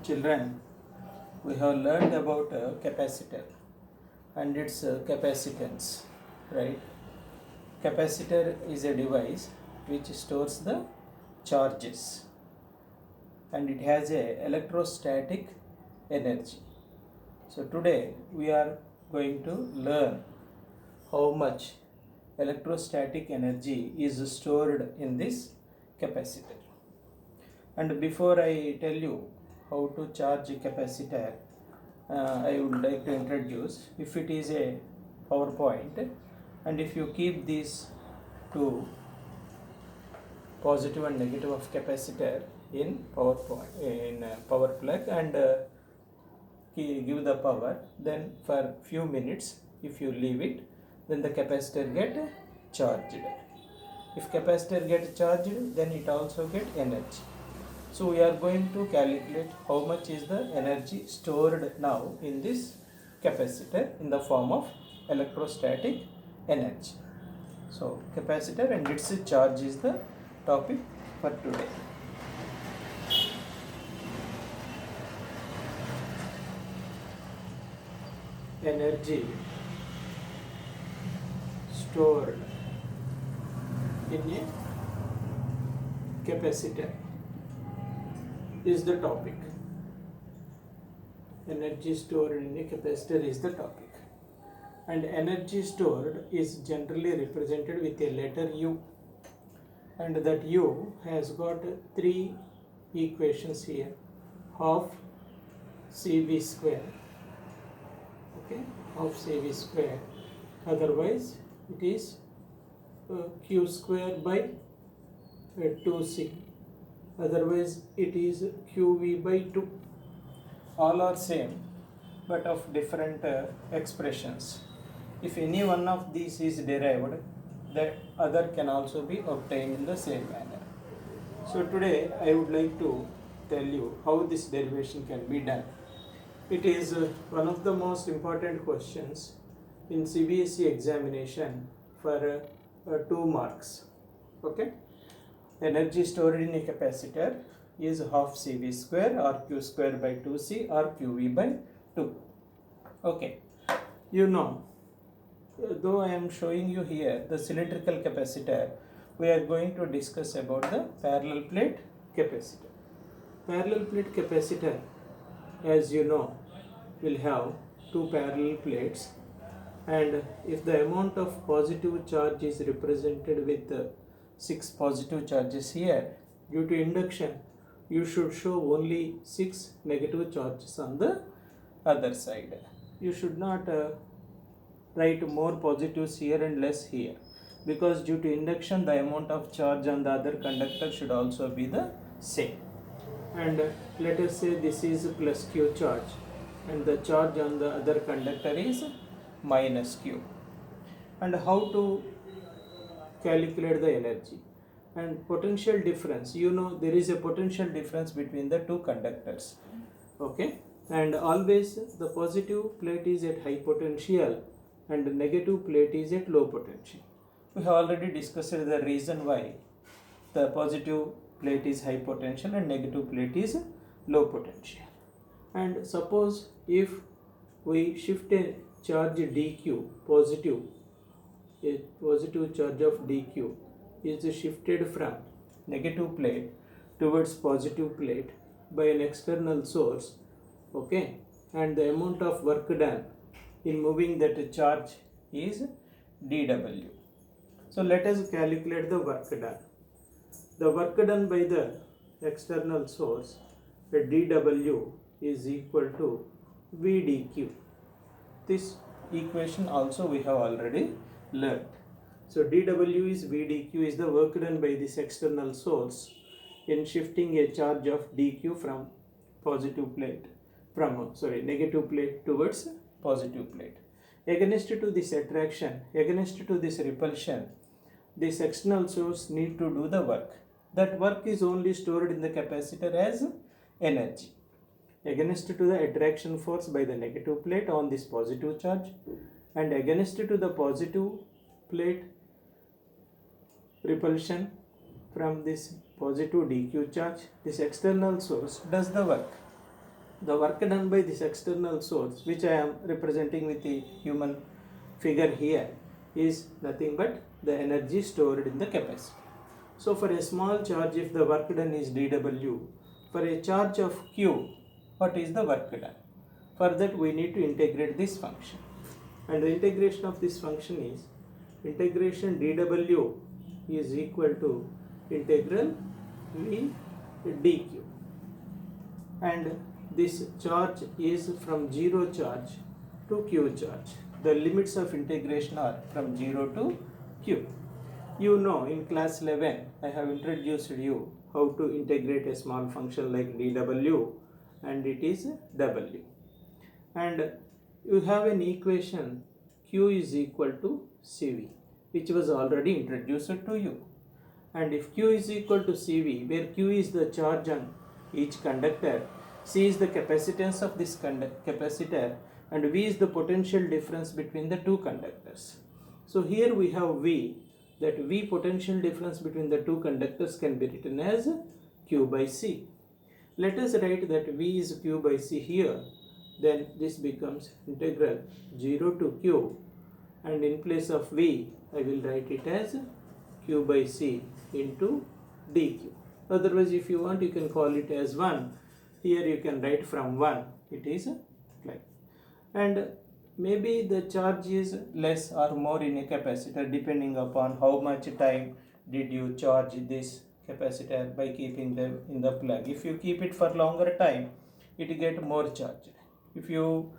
Children, we have learned about a capacitor and its capacitance, right? Capacitor is a device which stores the charges and it has a electrostatic energy. So today we are going to learn how much electrostatic energy is stored in this capacitor. And before I tell you how to charge a capacitor, I would like to introduce, if it is a PowerPoint and if you keep these two positive and negative of capacitor in PowerPoint in power plug and give the power, then for few minutes if you leave it, then the capacitor get charged. If capacitor get charged, then it also get energy. So we are going to calculate how much is the energy stored now in this capacitor in the form of electrostatic energy. So capacitor and its charge is the topic for today. Energy stored in a capacitor is the topic. Energy stored in a capacitor is the topic. And energy stored is generally represented with a letter U. And that U has got three equations here. Half CV square. Okay, half CV square. Otherwise, it is Q square by 2C. Otherwise it is QV by 2. All are same but of different expressions. If any one of these is derived, the other can also be obtained in the same manner. So today I would like to tell you how this derivation can be done. It is one of the most important questions in CBSE examination for 2 marks. Okay. Energy stored in a capacitor is half CV square or Q square by 2C or QV by 2. Okay, you know, though I am showing you here the cylindrical capacitor, we are going to discuss about the parallel plate capacitor. Parallel plate capacitor, as you know, will have two parallel plates, and if the amount of positive charge is represented with 6 positive charges here, due to induction you should show only 6 negative charges on the other side. You should not write more positives here and less here, because due to induction the amount of charge on the other conductor should also be the same. And let us say this is plus Q charge and the charge on the other conductor is minus Q. And how to calculate the energy and potential difference? You know, there is a potential difference between the two conductors. Okay, and always the positive plate is at high potential and the negative plate is at low potential. We have already discussed the reason why the positive plate is high potential and negative plate is low potential. And suppose if we shift a charge dq, a positive charge of dq is shifted from negative plate towards positive plate by an external source, okay, and the amount of work done in moving that charge is dW. So let us calculate the work done. The work done by the external source, the dW is equal to V dq. This equation also we have already learned. So dW is V dq is the work done by this external source in shifting a charge of dq from negative plate towards positive plate. Against to this attraction, against to this repulsion, this external source need to do the work. That work is only stored in the capacitor as energy. Against to the attraction force by the negative plate on this positive charge, and against to the positive plate repulsion from this positive dq charge. This external source does the work. The work done by this external source, which I am representing with the human figure here, is nothing but the energy stored in the capacitor. So for a small charge, if the work done is dW, for a charge of q, what is the work done? For that we need to integrate this function. And the integration of this function is integration dW is equal to integral V dq. And this charge is from 0 charge to q charge. The limits of integration are from 0 to q. You know, in class 11 I have introduced you how to integrate a small function like dw, and it is w. And you have an equation q is equal to cv, which was already introduced to you. And if q is equal to cv, where q is the charge on each conductor, c is the capacitance of this capacitor, and v is the potential difference between the two conductors. So here we have v, that v potential difference between the two conductors can be written as q by c. Let us write that v is q by c here. Then this becomes integral 0 to q, and in place of v I will write it as q by c into dq. Otherwise, if you want, you can call it as 1. Here you can write from 1. It is like. And maybe the charge is less or more in a capacitor depending upon how much time did you charge this capacitor by keeping them in the plug. If you keep it for longer time, it get more charged. If you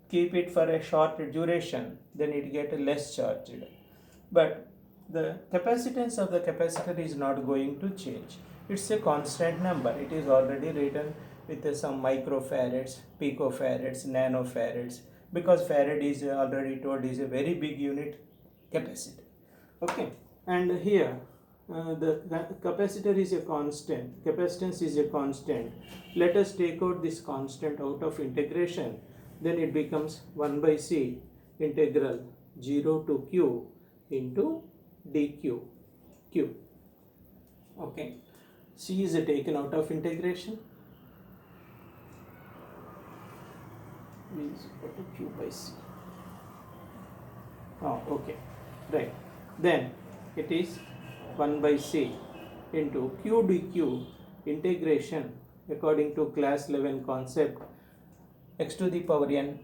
keep it for a short duration, then it get less charged. But the capacitance of the capacitor is not going to change. It's a constant number. It is already written with some microfarads, picofarads, nanofarads, because farad is already told is a very big unit capacitor. Okay, and here the capacitor is a constant, capacitance is a constant. Let us take out this constant out of integration. Then it becomes 1 by c integral 0 to q into dq q. Okay, c is taken out of integration. V is equal to q by c. Oh, okay, right. Then it is 1 by c into q dq integration according to class 11 concept. X to the power n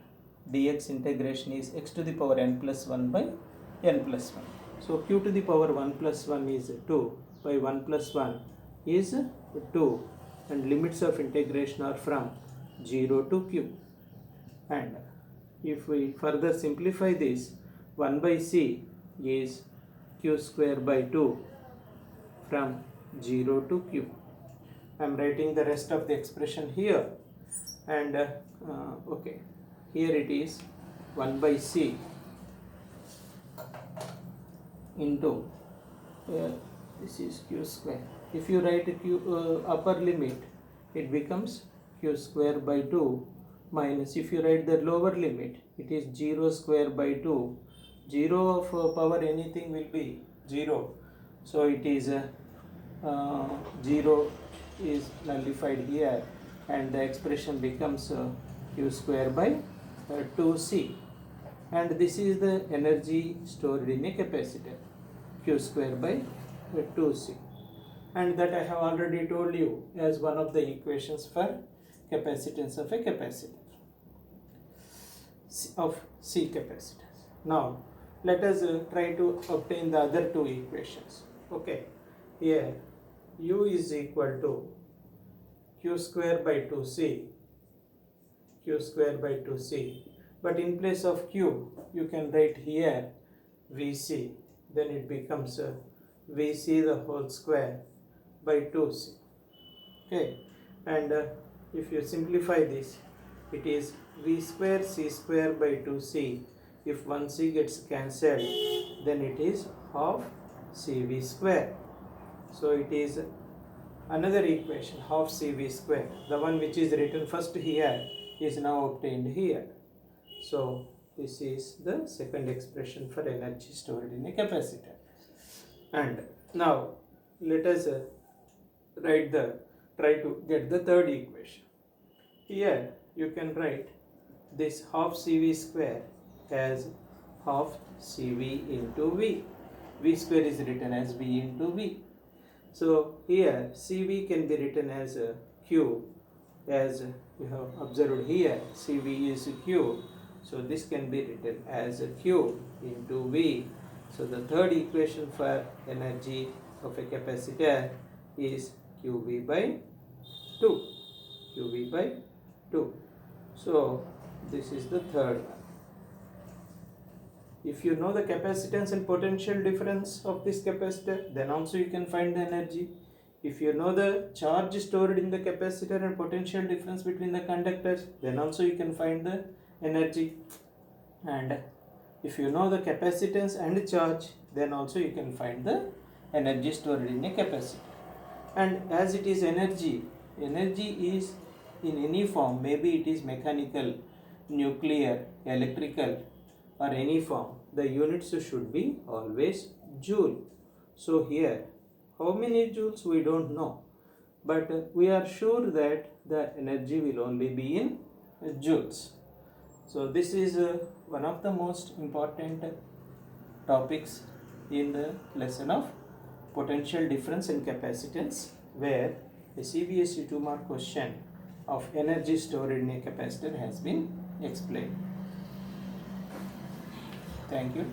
dx integration is x to the power n plus 1 by n plus 1. So q to the power 1 plus 1 is 2 by 1 plus 1 is 2, and limits of integration are from 0 to q. And if we further simplify this, 1 by c is q square by 2 from 0 to q. I am writing the rest of the expression here, and okay, here it is 1 by c into this is q square. If you write q upper limit, it becomes q square by 2 minus, if you write the lower limit, it is 0 square by 2. 0 of power anything will be 0. So it is 0 is nullified here, and the expression becomes q square by 2c. And this is the energy stored in a capacitor, q square by 2c. And that I have already told you as one of the equations for capacitance of a capacitor, of C capacitance. Now let us try to obtain the other two equations. Okay, here u is equal to q square by 2c, q square by 2c, but in place of q you can write here vc, then it becomes vc the whole square by 2c. Okay, and if you simplify this, it is v square c square by 2c. If one c gets cancelled, then it is half cv square. So it is another equation, half cv square. The one which is written first here is now obtained here. So this is the second expression for energy stored in a capacitor. And now let us try to get the third equation. Here you can write this half CV square as half CV into V. V square is written as V into V. So here CV can be written as a cube, as you have observed here CV is a cube. So this can be written as a cube into V. So the third equation for energy of a capacitor is QV by 2. QV by 2. So this is the third one. If you know the capacitance and potential difference of this capacitor, then also you can find the energy. If you know the charge stored in the capacitor and potential difference between the conductors, then also you can find the energy. And if you know the capacitance and charge, then also you can find the energy stored in a capacitor. And as it is energy is in any form, maybe it is mechanical, nuclear, electrical, or any form, the units should be always joule. So here, how many joules we don't know, but we are sure that the energy will only be in joules. So this is one of the most important topics in the lesson of potential difference and capacitance, where a CBSE 2-mark question of energy stored in a capacitor has been explained. Thank you.